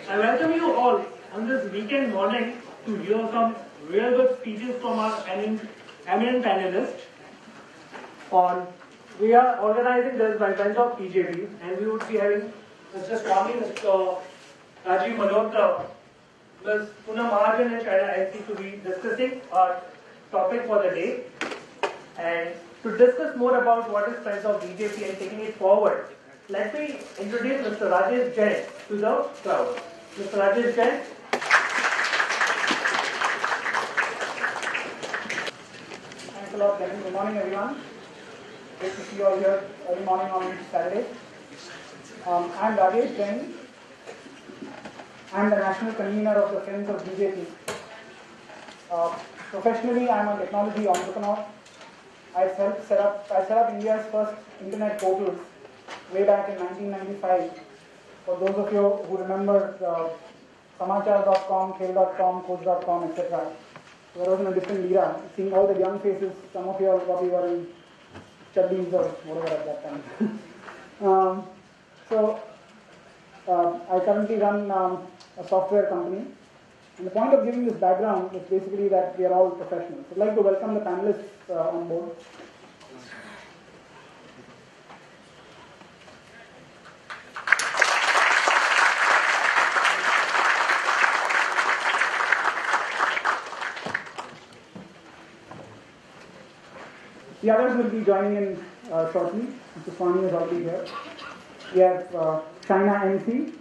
I welcome you all on this weekend morning to hear some real good speeches from our eminent panelists. We are organizing this by bench of FoBJP, and we would be having Mr. Swami, Mr. Rajiv Malhotra, Ms. Poonam Mahajan and China IC to be discussing our topic for the day. And to discuss more about what is Friends of BJP and taking it forward, let me introduce Mr. Rajeshji to the crowd. Mr. Rajeshji. Thanks a lot, Jain. Good morning, everyone. Great to see you all here early morning on Saturday. I'm Rajeshji Jain. I'm the national convener of the Friends of BJP. Professionally, I'm a technology entrepreneur. I set up India's first internet portals way back in 1995. For those of you who remember samachar.com, khel.com, coach.com, etc. So that was in a different era. Seeing all the young faces, some of you all probably were in chaddis or whatever at that time. I currently run a software company. And the point of giving this background is basically that we are all professionals. I'd like to welcome the panelists on board. The others will be joining in shortly. Mr. Swami is already here. We have China MC.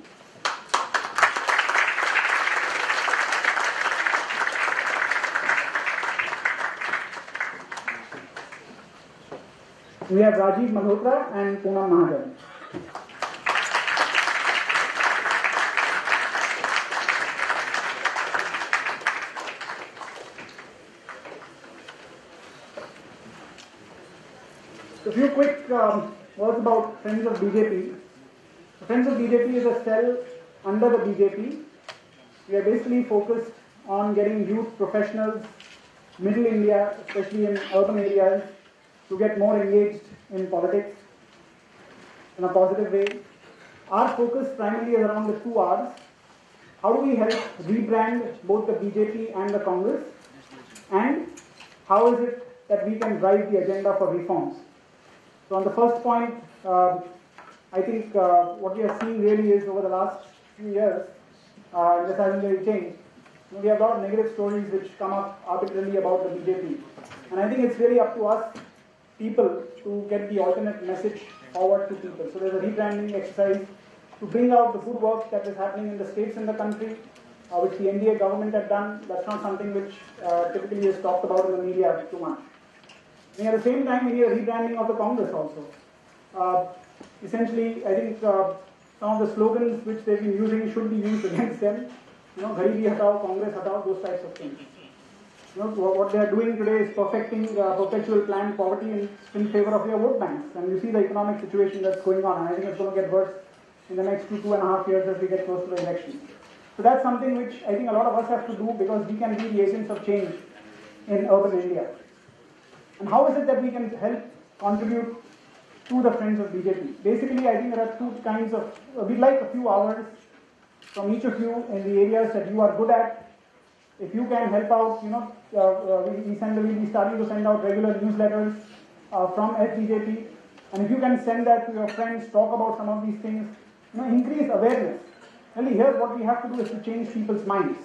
We have Rajiv Malhotra and Poonam Mahajan. A few quick words about Friends of BJP. Friends of BJP is a cell under the BJP. We are basically focused on getting youth professionals, middle India, especially in urban areas, to get more engaged in politics in a positive way. Our focus primarily is around the 2 R's. How do we help rebrand both the BJP and the Congress? And how is it that we can drive the agenda for reforms? So on the first point, I think what we are seeing really is over the last few years, this hasn't really changed. We have a lot of negative stories which come up arbitrarily about the BJP. And I think it's really up to us people to get the alternate message forward to people. So there's a rebranding exercise to bring out the good work that is happening in the states in the country, which the NDA government had done. That's not something which typically is talked about in the media too much. And at the same time, we need a rebranding of the Congress also. Essentially, I think some of the slogans which they've been using should be used against them. Garibi hatao, Congress hatao, those types of things. What they are doing today is perfecting perpetual planned poverty in favor of their vote banks. And you see the economic situation that's going on. And I think it's going to get worse in the next 2.5 years as we get close to the election. So that's something which I think a lot of us have to do because we can be the agents of change in urban India. And how is it that we can help contribute to the Friends of BJP? Basically, I think there are 2 kinds of, we'd like a few hours from each of you in the areas that you are good at. If you can help out, we'll be starting to send out regular newsletters from FoBJP. And if you can send that to your friends, talk about some of these things, increase awareness. Really, here what we have to do is to change people's minds.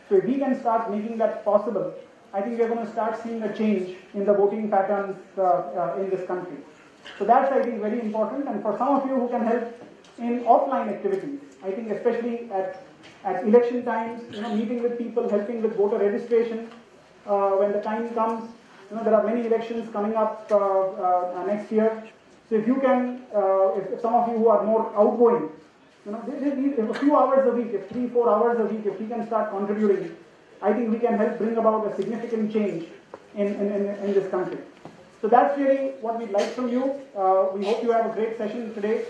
So if we can start making that possible, I think we're going to start seeing a change in the voting patterns in this country. So that's, I think, very important. And for some of you who can help in offline activities, I think especially at election times, meeting with people, helping with voter registration, when the time comes, there are many elections coming up next year. So if you can, if some of you who are more outgoing, a few hours a week, if 3-4 hours a week, if we can start contributing, I think we can help bring about a significant change in this country. So that's really what we'd like from you. We hope you have a great session today.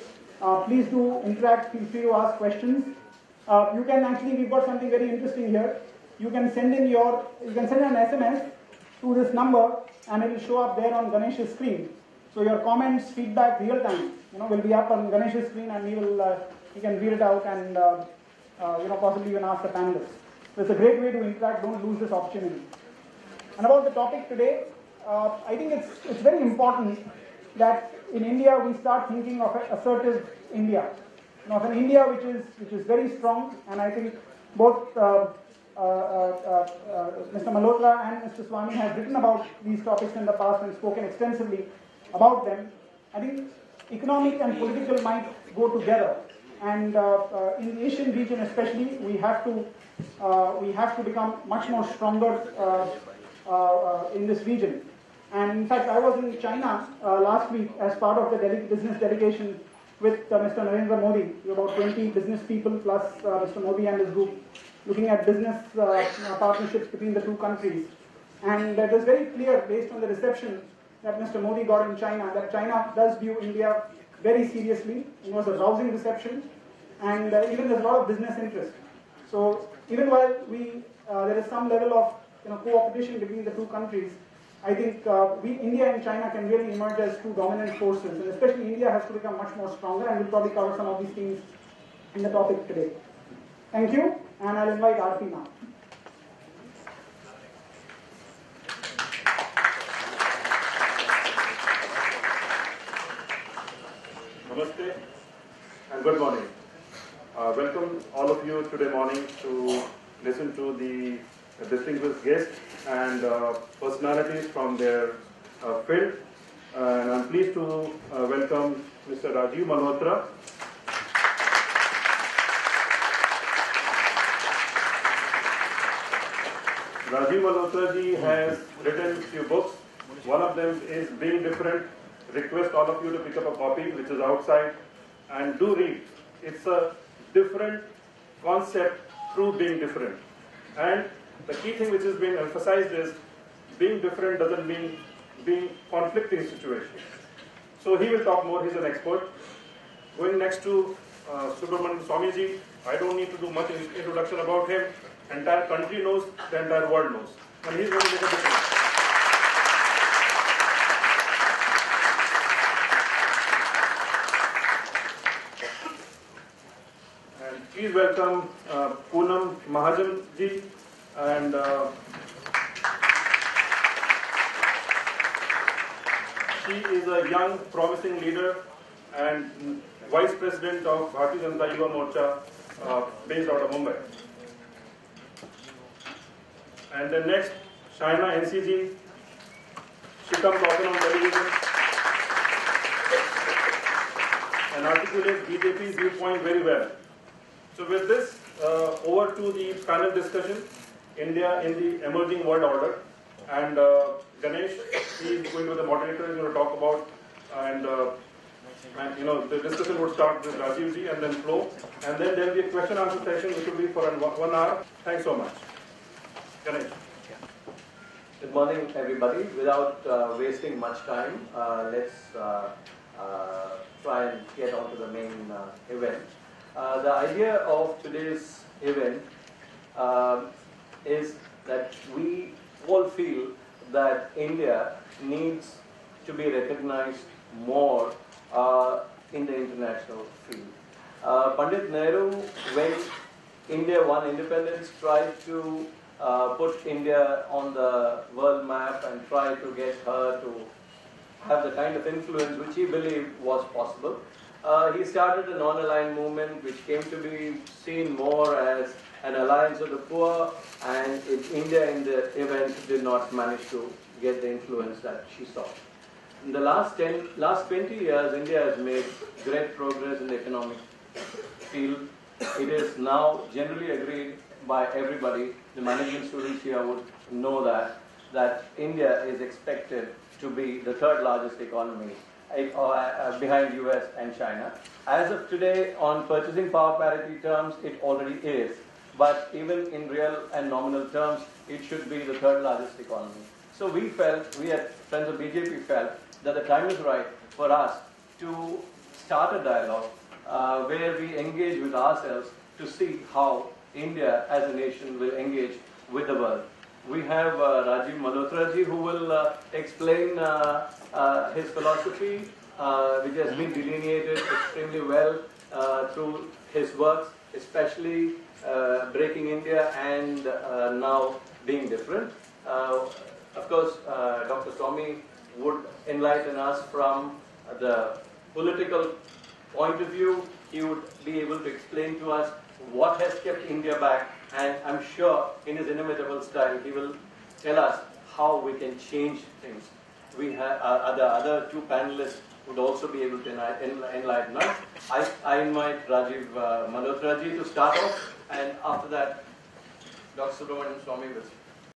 Please do interact, feel free to ask questions. You can actually, we've got something very interesting here. You can send in an SMS to this number and it will show up there on Ganesh's screen. So your comments, feedback, real time, will be up on Ganesh's screen and he can read it out and possibly even ask the panelists. So it's a great way to interact. Don't lose this opportunity. And about the topic today, I think it's very important that in India we start thinking of an assertive India, of an India which is very strong. And I think both Mr. Malhotra and Mr. Swami have written about these topics in the past and spoken extensively about them. I think economic and political might go together, and in the Asian region especially, we have to become much more stronger in this region. And in fact, I was in China last week as part of the business delegation with Mr. Ravindra Modi, about 20 business people plus Mr. Modi and his group, looking at business partnerships between the two countries. And it was very clear, based on the reception that Mr. Modi got in China, that China does view India very seriously. It was a rousing reception, and even there's a lot of business interest. So even while there is some level of cooperation between the two countries, I think India and China can really emerge as two dominant forces, and especially India has to become much more stronger, and we'll probably cover some of these things in the topic today. Thank you, and I'll invite Aarti now. Namaste and good morning. Welcome all of you today morning to listen to the distinguished guests and personalities from their field. And I'm pleased to welcome Mr. Rajiv Malhotra. Rajiv Malhotra ji has written a few books. One of them is Being Different. Request all of you to pick up a copy, which is outside, and do read. It's a different concept through being different. And the key thing which has been emphasized is being different doesn't mean being conflicting situations. So he will talk more. He's an expert. Going next to Subramanian Swamiji, I don't need to do much introduction about him. Entire country knows, the entire world knows. And he's going to make a difference. And please welcome Poonam Mahajan ji, and she is a young, promising leader and Vice President of Bharatiya Janata Yuva Morcha based out of Mumbai. And then next, Shaina NCG. She comes often on television and articulates BJP's viewpoint very well. So with this, over to the panel discussion, India in the emerging world order. And Ganesh, he is going to be the moderator, he's going to talk about, and the discussion would start with Rajiv ji and then flow. And then there will be a question answer session which will be for 1 hour. Thanks so much. Ganesh. Good morning, everybody. Without wasting much time, let's try and get on to the main event. The idea of today's event is that we all feel that India needs to be recognized more in the international field. Pandit Nehru, when India won independence, tried to put India on the world map and try to get her to have the kind of influence which he believed was possible. He started a non-aligned movement which came to be seen more as an alliance of the poor, and India in the event did not manage to get the influence that she saw. In the last 20 years, India has made great progress in the economic field. It is now generally agreed by everybody, the management students here would know that India is expected to be the third largest economy behind US and China. As of today, on purchasing power parity terms, it already is. But even in real and nominal terms, it should be the third largest economy. So we at Friends of BJP felt that the time is right for us to start a dialogue where we engage with ourselves to see how India as a nation will engage with the world. We have Rajiv Malhotra ji, who will explain his philosophy, which has been delineated extremely well through his works. especially breaking India and now being different. Of course, Dr. Swami would enlighten us from the political point of view. He would be able to explain to us what has kept India back, and I'm sure in his inimitable style he will tell us how we can change things. We have the other two panelists would also be able to enlighten us. I invite Rajiv Malhotra ji to start off, and after that Dr. Subramanian Swami will speak.